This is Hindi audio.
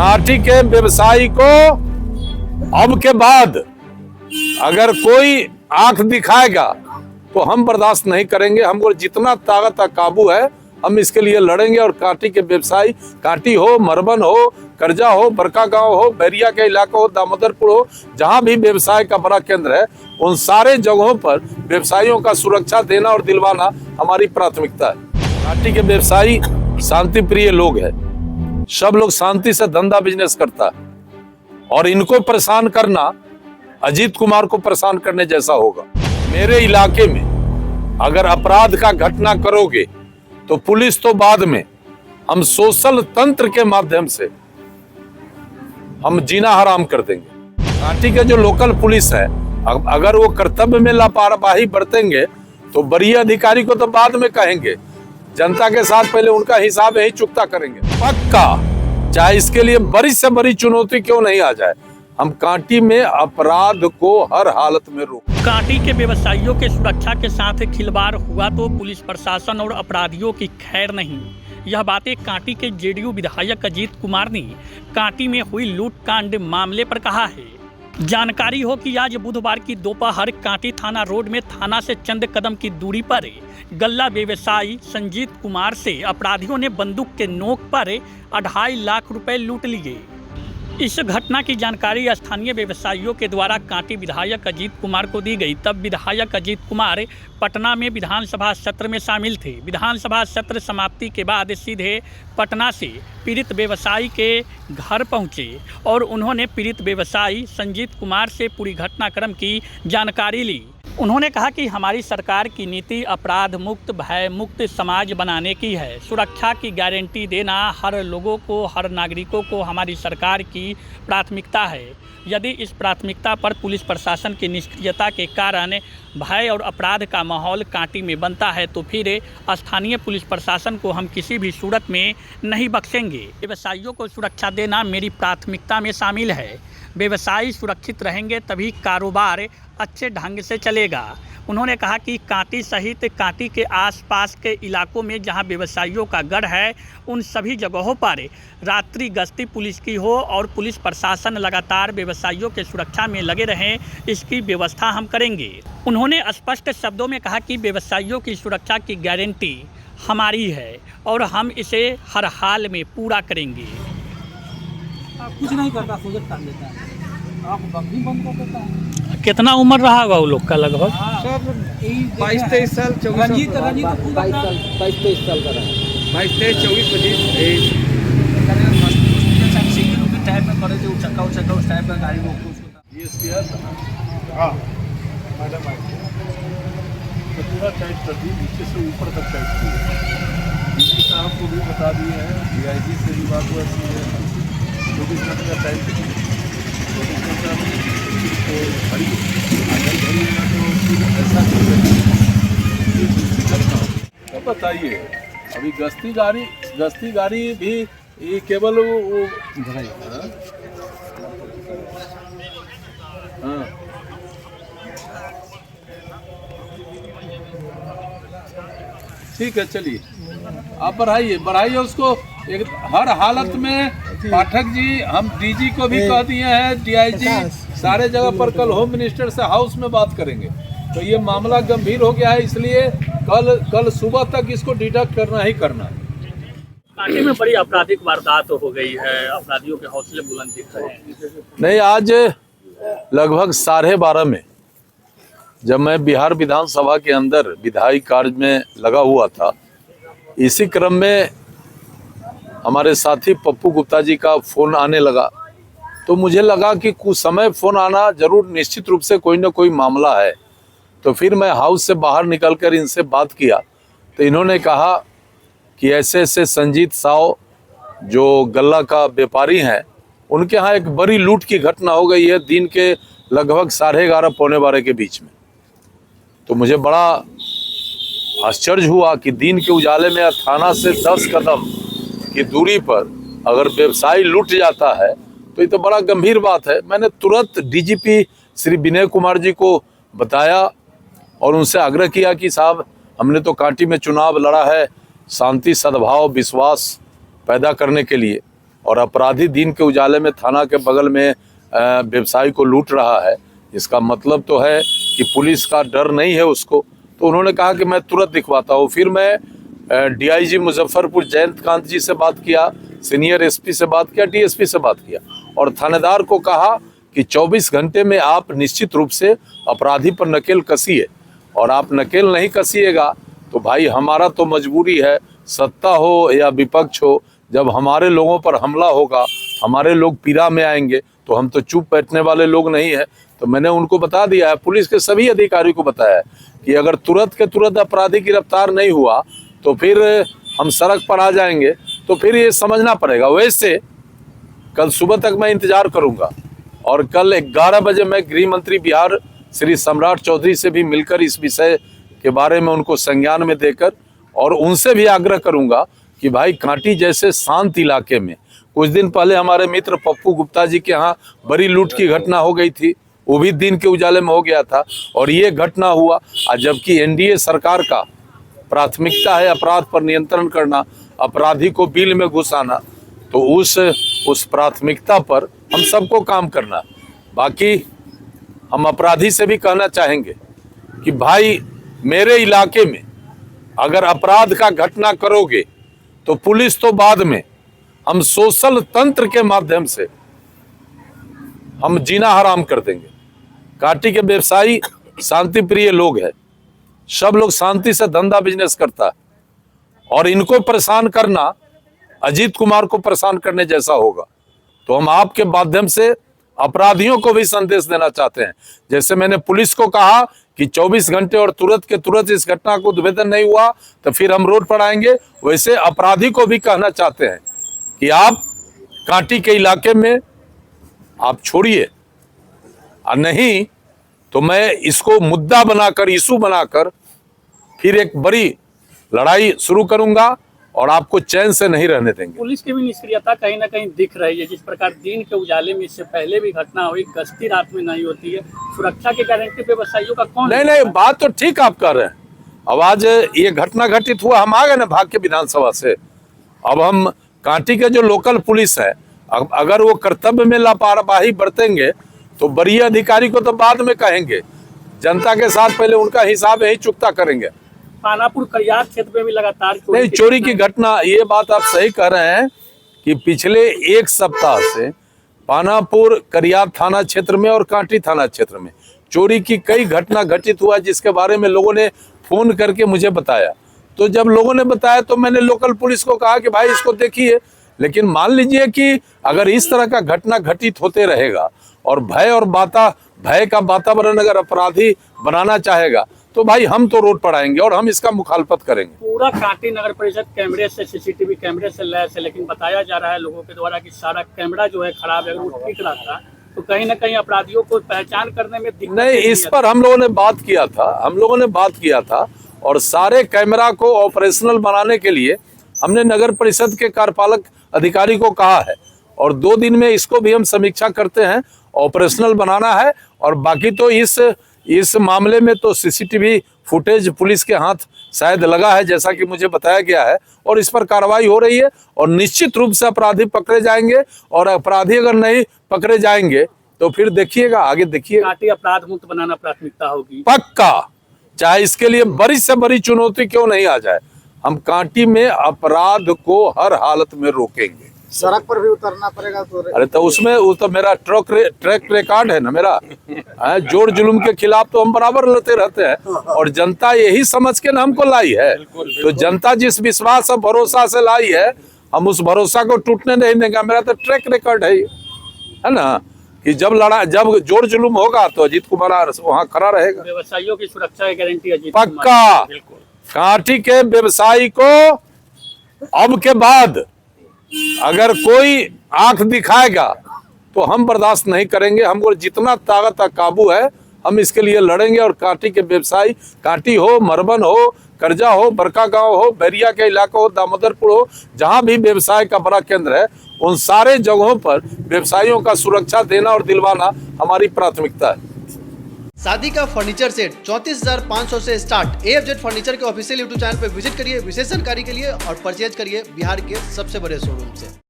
कांटी के व्यवसायी को अब के बाद अगर कोई आंख दिखाएगा तो हम बर्दाश्त नहीं करेंगे। हमको जितना ताकत काबू है हम इसके लिए लड़ेंगे। और कांटी के व्यवसायी, कांटी हो, मरबन हो, करजा हो, बरका गांव हो, बैरिया के इलाका हो, दामोदरपुर हो, जहां भी व्यवसाय का बड़ा केंद्र है उन सारे जगहों पर व्यवसायियों का सुरक्षा देना और दिलवाना हमारी प्राथमिकता है। कांटी के व्यवसायी शांति प्रिय लोग हैं। सब लोग शांति से धंधा बिजनेस करता है और इनको परेशान करना अजीत कुमार को परेशान करने जैसा होगा। मेरे इलाके में अगर अपराध का घटना करोगे तो पुलिस तो बाद में, हम सोशल तंत्र के माध्यम से हम जीना हराम कर देंगे। कांटी के जो लोकल पुलिस है अगर वो कर्तव्य में लापरवाही बरतेंगे तो वरीय अधिकारी को तो बाद में कहेंगे, जनता के साथ पहले उनका हिसाब यही चुकता करेंगे पक्का। चाहे इसके लिए बड़ी से बड़ी चुनौती क्यों नहीं आ जाए, हम कांटी में अपराध को हर हालत में रोक। कांटी के व्यवसायियों के सुरक्षा के साथ खिलवाड़ हुआ तो पुलिस प्रशासन और अपराधियों की खैर नहीं। यह बातें कांटी के जेडीयू विधायक अजीत कुमार ने कांटी में हुई लूटकांड मामले पर कहा है। जानकारी हो कि आज बुधवार की दोपहर कांटी थाना रोड में थाना से चंद कदम की दूरी पर गल्ला व्यवसायी संजीत कुमार से अपराधियों ने बंदूक के नोक पर 2.5 लाख रुपए लूट लिए। इस घटना की जानकारी स्थानीय व्यवसायियों के द्वारा कांटी विधायक अजीत कुमार को दी गई। तब विधायक अजीत कुमार पटना में विधानसभा सत्र में शामिल थे। विधानसभा सत्र समाप्ति के बाद सीधे पटना से पीड़ित व्यवसायी के घर पहुंचे और उन्होंने पीड़ित व्यवसायी संजीत कुमार से पूरी घटनाक्रम की जानकारी ली। उन्होंने कहा कि हमारी सरकार की नीति अपराध मुक्त, भय मुक्त समाज बनाने की है। सुरक्षा की गारंटी देना हर लोगों को, हर नागरिकों को हमारी सरकार की प्राथमिकता है। यदि इस प्राथमिकता पर पुलिस प्रशासन की निष्क्रियता के कारण भय और अपराध का माहौल कांटी में बनता है तो फिर स्थानीय पुलिस प्रशासन को हम किसी भी सूरत में नहीं बख्शेंगे। व्यवसायियों को सुरक्षा देना मेरी प्राथमिकता में शामिल है। व्यवसायी सुरक्षित रहेंगे तभी कारोबार अच्छे ढंग से चलेगा। उन्होंने कहा कि कांटी सहित कांटी के आसपास के इलाकों में जहां व्यवसायियों का गढ़ है उन सभी जगहों पर रात्रि गश्ती पुलिस की हो और पुलिस प्रशासन लगातार व्यवसायियों के सुरक्षा में लगे रहें, इसकी व्यवस्था हम करेंगे। उन्होंने स्पष्ट शब्दों में कहा कि व्यवसायियों की सुरक्षा की गारंटी हमारी है और हम इसे हर हाल में पूरा करेंगे। कुछ नहीं करता, सोचत टाल देता है, आप बंदी बंद कर देता है। कितना उम्र रहा होगा वो लोग का? लगभग सब 22-23 साल, 24 रंजीत साल, 22-23 साल का रहा। 22-23, 24-25 टाइप में करे जो चक्का उस टाइप का गाड़ी रोक ये किया था। हाँ मैडम आई तो पूरा टाइट कर दी, नीचे से ऊपर तक टाइट की। डीसी साहब को भी बता दिए हैं, डीआईजी से भी बात हुआ है, 24 घंटे का टाइम 24 घंटा तो खड़ी ऐसा तो बताइए। अभी गश्ती गाड़ी भी ये केवल वो हाँ ठीक है, चलिए आप बढ़ाइए उसको एक हर हालत में। पाठक जी, हम डीजी को भी कह दिए हैं, डीआईजी सारे जगह पर कल होम मिनिस्टर से हाउस में बात करेंगे। तो ये मामला गंभीर हो गया है, इसलिए कल सुबह तक इसको डिटेक्ट करना ही करना है। कांटी में बड़ी आपराधिक वारदात हो गई है, अपराधियों के हौसले बुलंद दिख रहे हैं। नहीं, आज लगभग 12:30 में जब मैं बिहार विधानसभा के अंदर विधायी कार्य में लगा हुआ था, इसी क्रम में हमारे साथी पप्पू गुप्ता जी का फ़ोन आने लगा। तो मुझे लगा कि कुछ समय फ़ोन आना जरूर, निश्चित रूप से कोई ना कोई मामला है। तो फिर मैं हाउस से बाहर निकलकर इनसे बात किया तो इन्होंने कहा कि ऐसे ऐसे संजीत साव जो गल्ला का व्यापारी हैं, उनके यहाँ एक बड़ी लूट की घटना हो गई है दिन के लगभग 11:30 पौने 12 के बीच में। तो मुझे बड़ा आश्चर्य हुआ कि दिन के उजाले में थाना से 10 कदम की दूरी पर अगर व्यवसायी लूट जाता है तो ये तो बड़ा गंभीर बात है। मैंने तुरंत डीजीपी श्री विनय कुमार जी को बताया और उनसे आग्रह किया कि साहब, हमने तो कांटी में चुनाव लड़ा है शांति, सद्भाव, विश्वास पैदा करने के लिए, और अपराधी दिन के उजाले में थाना के बगल में व्यवसायी को लूट रहा है, इसका मतलब तो है कि पुलिस का डर नहीं है उसको। तो उन्होंने कहा कि मैं तुरंत दिखवाता हूँ। फिर मैं डीआईजी मुजफ्फरपुर जयंत कांत जी से बात किया, सीनियर एसपी से बात किया, डीएसपी से बात किया और थानेदार को कहा कि 24 घंटे में आप निश्चित रूप से अपराधी पर नकेल कसिए, और आप नकेल नहीं कसिएगा तो भाई हमारा तो मजबूरी है, सत्ता हो या विपक्ष हो, जब हमारे लोगों पर हमला होगा, हमारे लोग पीड़ा में आएंगे तो हम तो चुप बैठने वाले लोग नहीं है। तो मैंने उनको बता दिया है, पुलिस के सभी अधिकारियों को बताया है कि अगर तुरंत के तुरंत अपराधी गिरफ्तार नहीं हुआ तो फिर हम सड़क पर आ जाएंगे। तो फिर ये समझना पड़ेगा। वैसे कल सुबह तक मैं इंतजार करूंगा और कल 11 बजे मैं गृह मंत्री बिहार श्री सम्राट चौधरी से भी मिलकर इस विषय के बारे में उनको संज्ञान में देकर और उनसे भी आग्रह करूंगा कि भाई कांटी जैसे शांत इलाके में कुछ दिन पहले हमारे मित्र पप्पू गुप्ता जी के यहाँ बड़ी लूट की घटना हो गई थी, वो भी दिन के उजाले में हो गया था और ये घटना हुआ। जबकि एनडीए सरकार का प्राथमिकता है अपराध पर नियंत्रण करना, अपराधी को बिल में घुसाना, तो उस प्राथमिकता पर हम सबको काम करना। बाकी हम अपराधी से भी कहना चाहेंगे कि भाई मेरे इलाके में अगर अपराध का घटना करोगे तो पुलिस तो बाद में, हम सोशल तंत्र के माध्यम से हम जीना हराम कर देंगे। कांटी के व्यवसायी शांति प्रिय लोग हैं, सब लोग शांति से धंधा बिजनेस करता है और इनको परेशान करना अजीत कुमार को परेशान करने जैसा होगा। तो हम आपके माध्यम से अपराधियों को भी संदेश देना चाहते हैं। जैसे मैंने पुलिस को कहा कि 24 घंटे और तुरंत के तुरंत इस घटना को उद्भेदन नहीं हुआ तो फिर हम रोड पर आएंगे, वैसे अपराधी को भी कहना चाहते हैं कि आप कांटी के इलाके में आप छोड़िए, और नहीं तो मैं इसको मुद्दा बनाकर, इशू बनाकर फिर एक बड़ी लड़ाई शुरू करूंगा और आपको चैन से नहीं रहने देंगे। पुलिस की भी निष्क्रियता कहीं ना कहीं दिख रही है। जिस प्रकार दिन के उजाले में इससे पहले भी घटना हुई, गश्ती रात में नहीं होती है, सुरक्षा की गारंटी व्यवसायियों का कौन? नहीं, बात तो ठीक आप कर रहे हैं। अब आज ये घटना घटित हुआ, हम आ गए ना भाग के विधानसभा से। अब हम कांटी के जो लोकल पुलिस है, अगर वो कर्तव्य में लापरवाही बरतेंगे तो बड़ी अधिकारी को तो बाद में कहेंगे, जनता के साथ पहले उनका हिसाब यही चुकता करेंगे। पानापुर करियात क्षेत्र में भी लगातार नहीं, चोरी की घटना, ये बात आप सही कह रहे हैं कि पिछले एक सप्ताह से पानापुर करियात थाना क्षेत्र में और कांटी थाना क्षेत्र में चोरी की कई घटना घटित हुआ, जिसके बारे में लोगों ने फोन करके मुझे बताया। तो जब लोगों ने बताया तो मैंने लोकल पुलिस को कहा कि भाई इसको देखिए। लेकिन मान लीजिए कि अगर इस तरह का घटना घटित होते रहेगा और भय का वातावरण अगर अपराधी बनाना चाहेगा तो भाई हम तो रोड पर आएंगे और हम इसका मुखालफत करेंगे। पूरा कांटी नगर परिषद कैमरे से, सीसीटीवी कैमरे से लैस है, लेकिन बताया जा रहा है लोगों के द्वारा कि सारा कैमरा जो है खराब है। वो ठीक रहा था तो कहीं ना कहीं अपराधियों को पहचान करने में दिक्कत नहीं, इस पर हम लोगों ने बात किया था और सारे कैमरा को ऑपरेशनल बनाने के लिए हमने नगर परिषद के कार्यपालक अधिकारी को कहा है और 2 दिन में इसको भी हम समीक्षा करते हैं, ऑपरेशनल बनाना है। और बाकी तो इस मामले में तो सीसीटीवी फुटेज पुलिस के हाथ शायद लगा है, जैसा कि मुझे बताया गया है, और इस पर कार्रवाई हो रही है और निश्चित रूप से अपराधी पकड़े जाएंगे। और अपराधी अगर नहीं पकड़े जाएंगे तो फिर देखिएगा, आगे देखिए। कांटी अपराध मुक्त बनाना प्राथमिकता होगी पक्का, चाहे इसके लिए बड़ी से बड़ी चुनौती क्यों नहीं आ जाए, हम कांटी में अपराध को हर हालत में रोकेंगे। सड़क पर भी उतरना पड़ेगा तो? अरे तो उसमें वो तो मेरा ट्रैक रिकॉर्ड है ना मेरा। जोर जुलूम के खिलाफ तो हम बराबर लड़ते रहते हैं और जनता यही समझ के ना हमको लाई है। तो जनता जिस विश्वास और भरोसा से लाई है, हम उस भरोसा को टूटने नहीं देंगे। मेरा तो ट्रैक रिकॉर्ड है ना कि जब जोर जुलूम होगा तो अजीत कुमार वहाँ खड़ा रहेगा। व्यवसायियों की सुरक्षा की गारंटी अजीत पक्का। कांटी के व्यवसायी को अब के बाद अगर कोई आंख दिखाएगा तो हम बर्दाश्त नहीं करेंगे। हमको जितना ताकत काबू है हम इसके लिए लड़ेंगे। और कांटी के व्यवसायी, कांटी हो, मरबन हो, करजा हो, बरका गांव हो, बैरिया के इलाका हो, दामोदरपुर हो, जहां भी व्यवसाय का बड़ा केंद्र है, उन सारे जगहों पर व्यवसायियों का सुरक्षा देना और दिलवाना हमारी प्राथमिकता है। शादी का फर्नीचर सेट 34,500 से स्टार्ट। AFZ फर्नीचर के ऑफिशियल YouTube चैनल पर विजिट करिए विशेष जानकारी के लिए और परचेज करिए बिहार के सबसे बड़े शोरूम से।